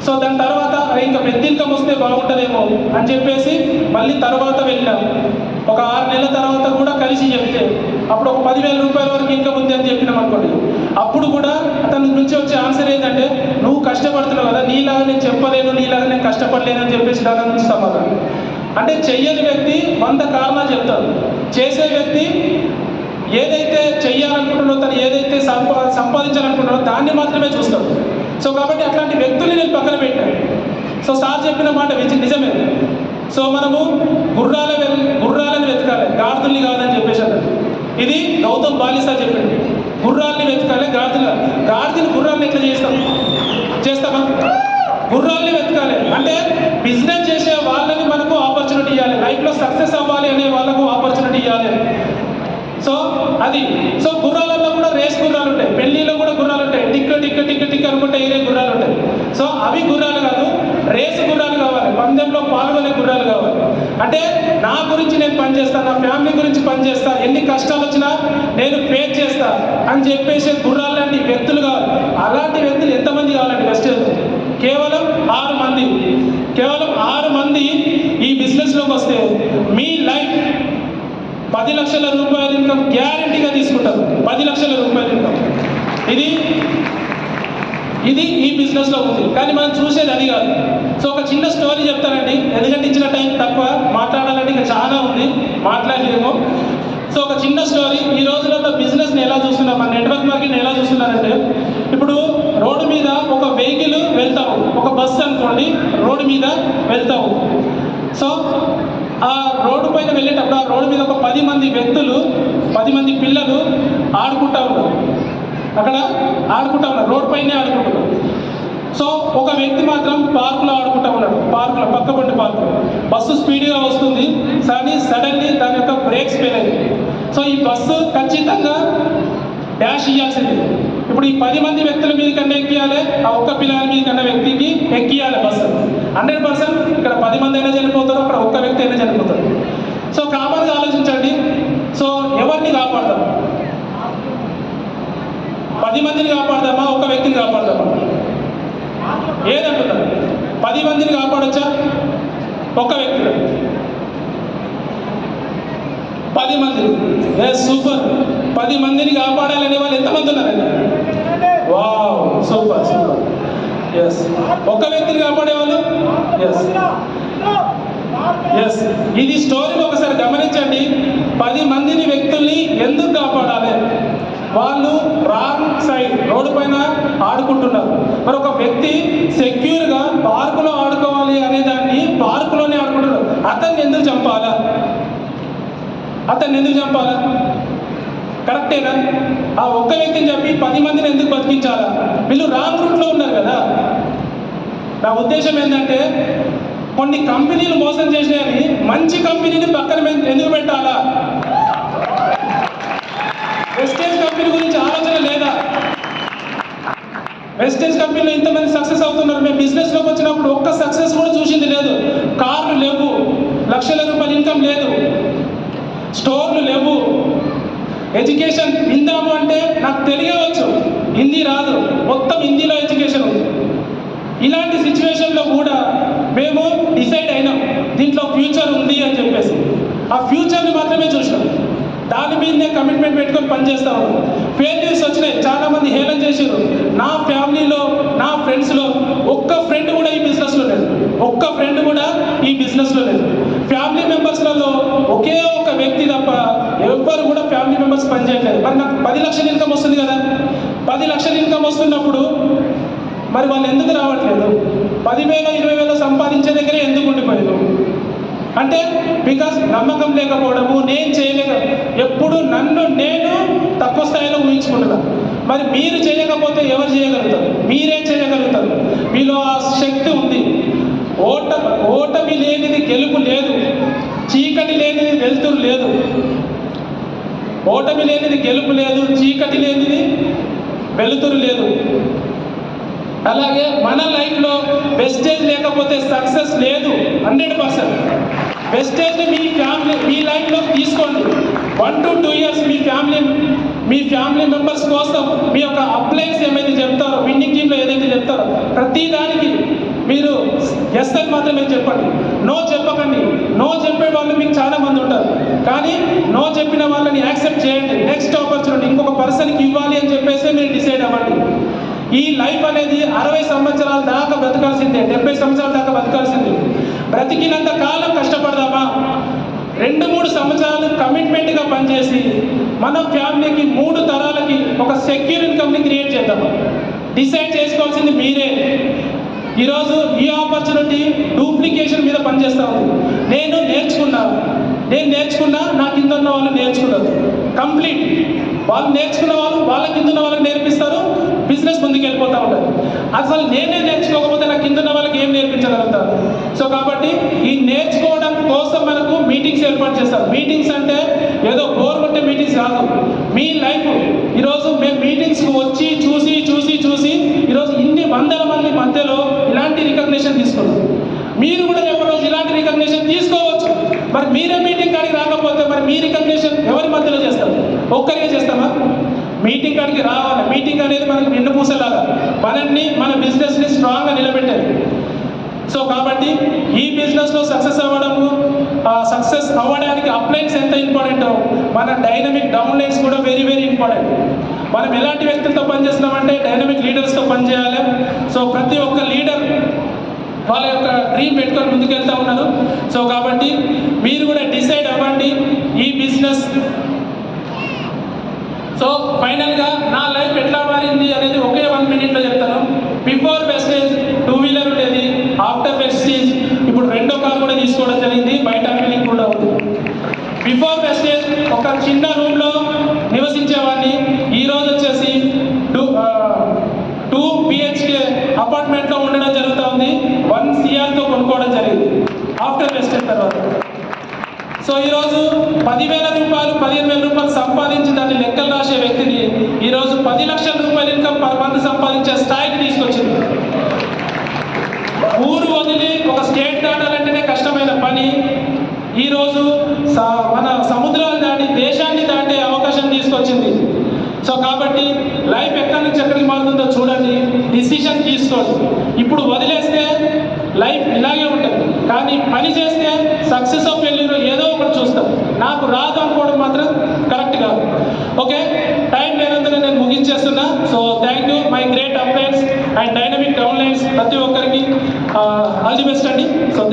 సో దాని తర్వాత ఇంకా పెద్ద ఇన్కమ్ వస్తే బాగుంటుందేమో అని చెప్పేసి మళ్ళీ తర్వాత వెళ్ళాం. ఒక 6 నెలల తర్వాత కూడా కలిసి చెప్తే అప్పుడు ఒక ₹10,000 వరకు ఇన్కమ్ ఉంది అని చెప్పినాం అనుకోండి. అప్పుడు కూడా అతని నుంచి వచ్చే ఆన్సర్ ఏంటంటే నువ్వు కష్టపడుతున్నావు కదా, నీలాగా నేను చెప్పలేను, నీలాగా నేను కష్టపడలేను అని చెప్పేసి దాని నుంచి సమాధానం. అంటే చెయ్యని వ్యక్తి 100 కారణాలు చెప్తాడు, చేసే వ్యక్తి ఏదైతే చెయ్యాలనుకుంటున్నాడో, తను ఏదైతే సంపాదించాలనుకుంటున్నాడో దాన్ని మాత్రమే చూస్తాడు. సో కాబట్టి అట్లాంటి వ్యక్తుల్ని నేను పక్కన పెట్టాను. సో సార్ చెప్పిన మాట నిజమే. సో మనము గుర్రాలను వెతకాలి, గాడిదల్ని కాదని చెప్పేసి అన్నాడు. ఇది గౌతమ్ బాలిసా చెప్పింది. గుర్రాలని వెతకాలి, గాడిదని గుర్రాలను ఎట్లా చేస్తామా? గుర్రాలని వెతకాలి అంటే బిజినెస్ చేసే వాళ్ళని మనకు ఆపర్చునిటీ ఇవ్వాలి, లైఫ్లో సక్సెస్ అవ్వాలి అనే వాళ్ళకు ఆపర్చునిటీ ఇవ్వాలి. సో అది. సో గుర్రాలలో కూడా రేస్ గుర్రాలు ఉంటాయి, పెళ్లిలో కూడా గుర్రాలు ఉంటాయి, టిక్ అనుకుంటే ఏరే గుర్రాలు ఉంటాయి. సో అవి గుర్రాలు కాదు, రేసు గుర్రాలు కావాలి, పందెంలో పాల్గొనే గుర్రాలు కావాలి. అంటే నా గురించి నేను పనిచేస్తాను, నా ఫ్యామిలీ గురించి పనిచేస్తా, ఎన్ని కష్టాలు వచ్చినా నేను ఫేస్ చేస్తా అని చెప్పేసి గుర్రాలు లాంటి వ్యక్తులు కావాలి. అలాంటి వ్యక్తులు ఎంతమంది కావాలండి? వెస్టేజ్ కేవలం 6 మంది. కేవలం 6 మంది ఈ బిజినెస్లోకి వస్తే మీ లైఫ్ ₹10 లక్షల ఇన్కమ్ గ్యారంటీగా తీసుకుంటారు. ₹10 లక్షల ఇన్కమ్ ఇది ఈ బిజినెస్లో ఉంది. కానీ మనం చూసేది అది కాదు. సో ఒక చిన్న స్టోరీ చెప్తానండి, ఎందుకంటే ఇచ్చిన టైం తక్కువ, మాట్లాడాలంటే ఇంకా చాలా ఉంది, మాట్లాడలేము. సో ఒక చిన్న స్టోరీ. ఈ రోజులలో బిజినెస్ని ఎలా చూస్తున్నాం, మన నెట్వర్క్ మార్కెట్ని ఎలా చూస్తున్నారంటే, ఇప్పుడు రోడ్డు మీద ఒక వెహికల్ వెళ్తాము, ఒక బస్సు అనుకోండి రోడ్డు మీద వెళ్తూ ఉంది. సో ఆ రోడ్డు పైన వెళ్ళేటప్పుడు ఆ రోడ్డు మీద ఒక 10 మంది వ్యక్తులు 10 మంది పిల్లలు ఆడుకుంటూ ఉన్నారు. అక్కడ ఆడుకుంటూ ఉన్నారు, రోడ్డు పైనే ఆడుకుంటున్నారు. సో ఒక వ్యక్తి మాత్రం పార్కులో ఆడుకుంటూ ఉన్నాడు, పార్కులో పక్కపండి పార్కులో. బస్సు స్పీడ్గా వస్తుంది కానీ సడన్లీ దాని యొక్క బ్రేక్స్ ఫెయిల్ అయింది. సో ఈ బస్సు ఖచ్చితంగా డాష్ ఇవ్వాల్సింది. ఇప్పుడు ఈ 10 మంది వ్యక్తుల మీద కన్నా ఎక్కియాలి, ఆ ఒక్క పిల్లల మీద కన్నా వ్యక్తికి ఎక్కియాలి బస్సు. 100% ఇక్కడ 10 మంది అయినా చనిపోతారు, అక్కడ ఒక్క వ్యక్తి అయినా చనిపోతారు. సో కామన్గా ఆలోచించండి. సో ఎవరిని కాపాడదాం? 10 మందిని కాపాడదామా, ఒక్క వ్యక్తిని కాపాడదామా? ఏదంటున్నారు? 10 మందిని కాపాడొచ్చా, ఒక్క వ్యక్తిని? 10 మందిని. సూపర్. 10 మందిని కాపాడాలనే వాళ్ళు ఎంతమంది ఉన్నారండి? Wow, super super. ఎస్. ఒక్క వ్యక్తిని కాపాడేవాళ్ళు? Yes yes. ఇది స్టోరీని ఒకసారి గమనించండి. 10 మందిని వ్యక్తుల్ని ఎందుకు కాపాడాలి? వాళ్ళు రాంగ్ సైడ్ రోడ్డు పైన ఆడుకుంటున్నారు. మరి ఒక వ్యక్తి సెక్యూర్గా పార్కులో ఆడుకోవాలి అనే దాన్ని పార్కులోనే ఆడుకుంటున్నారు. అతన్ని ఎందుకు చంపాలా? కరెక్టేనా? ఆ ఒక్క వ్యక్తిని చెప్పి 10 మందిని ఎందుకు బతికించాలా? వీళ్ళు రాంగ్ రూట్లో ఉన్నారు కదా. నా ఉద్దేశం ఏంటంటే కొన్ని కంపెనీలు మోసం చేసినాయని మంచి కంపెనీని పక్కన ఎందుకు పెట్టాలా? వెస్టేజ్ కంపెనీ గురించి ఆలోచన లేదా? వెస్టేజ్ కంపెనీలో ఇంతమంది సక్సెస్ అవుతున్నారు. మేము బిజినెస్లోకి వచ్చినప్పుడు ఒక్క సక్సెస్ కూడా చూసింది లేదు. కార్లు లేవు, లక్షల రూపాయల ఇన్కమ్ లేదు, స్టోర్లు లేవు. ఎడ్యుకేషన్ విందాము అంటే నాకు తెలియవచ్చు, హిందీ రాదు, మొత్తం హిందీలో ఎడ్యుకేషన్ ఉంది. ఇలాంటి సిచ్యువేషన్లో కూడా మేము డిసైడ్ అయినాం దీంట్లో ఫ్యూచర్ ఉంది అని చెప్పేసి. ఆ ఫ్యూచర్ని మాత్రమే చూసినాం, దాని మీదనే కమిట్మెంట్ పెట్టుకొని పనిచేస్తాము. ఫెయిల్యూర్స్ వచ్చినాయి, చాలామంది హేళన చేసారు. నా ఫ్యామిలీలో, నా ఫ్రెండ్స్లో ఒక్క ఫ్రెండ్ కూడా ఈ బిజినెస్లో లేదు, ఒక్క ఫ్రెండ్ కూడా ఈ బిజినెస్లో లేదు. ఫ్యామిలీ మెంబర్స్లలో ఒకే ఒక వ్యక్తి తప్ప ఎవ్వరు కూడా ఫ్యామిలీ మెంబర్స్ పనిచేయట్లేదు. మరి నాకు 10 లక్షల ఇన్కమ్ వస్తుంది కదా. 10 లక్షల ఇన్కమ్ వస్తున్నప్పుడు మరి వాళ్ళు ఎందుకు రావట్లేదు? 10,000 20,000 సంపాదించే దగ్గరే ఎందుకు ఉండిపోయారు అంటే బికాస్ నమ్మకం లేకపోవడము, నేను చేయలేక, ఎప్పుడు నన్ను నేను తక్కువ స్థాయిలో ఊహించుకుంటున్నాను. మరి మీరు చేయకపోతే ఎవరు చేయగలుగుతారు? మీరేం చేయగలుగుతారు? మీలో ఆ శక్తి ఉంది. ఓటమి లేనిది గెలుపు లేదు, చీకటి లేనిది వెలుతురు లేదు. ఓటమి లేనిది గెలుపు లేదు, చీకటి లేనిది వెలుతురు లేదు. అలాగే మన లైఫ్లో వెస్టేజ్ లేకపోతే సక్సెస్ లేదు. 100%. వెస్టేజ్ని మీ లైఫ్లో తీసుకోండి. 1 to 2 years me family members కోసం మీ యొక్క అప్లైన్స్ ఏమైతే చెప్తారో, విన్నింగ్ టీంలో ఏదైతే చెప్తారో ప్రతి దానికి మీరు ఎస్ అని మాత్రమే చెప్పండి, నో చెప్పకండి. నో చెప్పే వాళ్ళు మీకు చాలా మంది ఉంటారు, కానీ నో చెప్పిన వాళ్ళని యాక్సెప్ట్ చేయండి. నెక్స్ట్ ఆపర్చునిటీ ఇంకొక పర్సన్కి ఇవ్వాలి అని చెప్పేసి మీరు డిసైడ్ అవ్వండి. ఈ లైఫ్ అనేది 60 సంవత్సరాల దాకా బ్రతకాల్సిందే, 70 సంవత్సరాల దాకా బ్రతకాల్సిందే. బ్రతికినంత కాలం కష్టపడదామా? 2-3 సంవత్సరాలు కమిట్మెంట్గా పనిచేసి మన ఫ్యామిలీకి 3 తరాలకి ఒక సెక్యూర్ ఇన్కమ్ని క్రియేట్ చేద్దామా? డిసైడ్ చేసుకోవాల్సింది మీరే. ఈరోజు ఈ ఆపర్చునిటీ డూప్లికేషన్ మీద పనిచేస్తూ ఉంది. నేను నేర్చుకున్నా, నా కింద ఉన్న వాళ్ళు నేర్చుకున్నారు. కంప్లీట్ వాళ్ళు నేర్చుకున్న వాళ్ళు వాళ్ళ కింద ఉన్న వాళ్ళకి నేర్పిస్తారు, బిజినెస్ ముందుకు వెళ్ళిపోతూ ఉంటారు. అసలు నేనే నేర్చుకోకపోతే నా కింద ఉన్న వాళ్ళకి ఏం నేర్పించగలుగుతారు? సో కాబట్టి ఈ నేర్చుకోవడం కోసం మనకు మీటింగ్స్ ఏర్పాటు చేస్తారు. మీటింగ్స్ అంటే ఏదో బోర్ కొట్టే మీటింగ్స్ కాదు. మీ లైఫ్ ఈరోజు మేము మీటింగ్స్కి వచ్చి చూసి ఈరోజు ఇన్ని వందల మంది మధ్యలో ఇలాంటి రికగ్నిషన్ తీసుకున్నాం. మీరు కూడా చెప్పరోజు ఇలాంటి రికగ్నిషన్ తీసుకోవచ్చు. మరి మీరే మీటింగ్ కాడికి రాకపోతే మరి మీ రికగ్నిషన్ ఎవరి మధ్యలో చేస్తారు? ఒక్కరిగా చేస్తామా? మీటింగ్ కాడికి రావాలి. మీటింగ్ అనేది మనకు వెన్నుపూసలాగా మన బిజినెస్ని స్ట్రాంగ్గా నిలబెట్టేది. సో కాబట్టి ఈ బిజినెస్లో సక్సెస్ అవ్వడానికి అప్లైన్స్ ఎంత ఇంపార్టెంటో మన డైనమిక్ డౌన్లైన్స్ కూడా వెరీ వెరీ ఇంపార్టెంట్. మనం ఎలాంటి వ్యక్తులతో పనిచేస్తున్నామంటే డైనమిక్ లీడర్స్తో పనిచేయాలి. సో ప్రతి ఒక్క లీడర్ వాళ్ళ యొక్క డ్రీమ్ పెట్టుకొని ముందుకెళ్తూ ఉన్నారు. సో కాబట్టి మీరు కూడా డిసైడ్ అవ్వండి ఈ బిజినెస్. సో ఫైనల్గా నా లైఫ్ ఎట్లా మారింది అనేది ఒకే 1 minute చెప్తాను. బిఫోర్ వెస్టేజ్ 2 wheeler చిన్న రూమ్లో నివసించేవాడిని. ఈరోజు వచ్చేసి 2 BHK అపార్ట్మెంట్లో ఉండడం జరుగుతూ ఉంది. 1 CRతో కొనుక్కోవడం జరిగింది ఆఫ్టర్ వెస్టర్న్ తర్వాత. సో ఈరోజు 10,000 రూపాయలు 15,000 రూపాయలు సంపాదించి దాన్ని లెక్కలు రాసే వ్యక్తిని ఈరోజు 10 లక్షల రూపాయలు ఇన్కమ్ పర్ మంత్ సంపాదించే స్థాయికి తీసుకొచ్చింది. ఊరు వదిలి ఒక స్టేట్ దాటాలంటేనే కష్టమైన పని ఈరోజు మన సముద్రాలు దాటి దేశాన్ని దాటే అవకాశం తీసుకొచ్చింది. సో కాబట్టి లైఫ్ ఎక్కడి నుంచి ఎక్కడికి మారుతుందో చూడండి, డిసిషన్ తీసుకోండి. ఇప్పుడు వదిలేస్తే లైఫ్ ఇలాగే ఉంటుంది, కానీ పని చేస్తే సక్సెస్ ఆఫ్ ఫెయిల్యూర్ ఏదో ఒకటి చూస్తాం. నాకు రాదు అనుకోవడం మాత్రం కరెక్ట్ కాదు. ఓకే, టైం లేనందున నేను ముగించేస్తున్నా. So thank you my great uplines and dynamic downlines ప్రతి ఒక్కరికి ఆల్ ది బెస్ట్ అండి. సో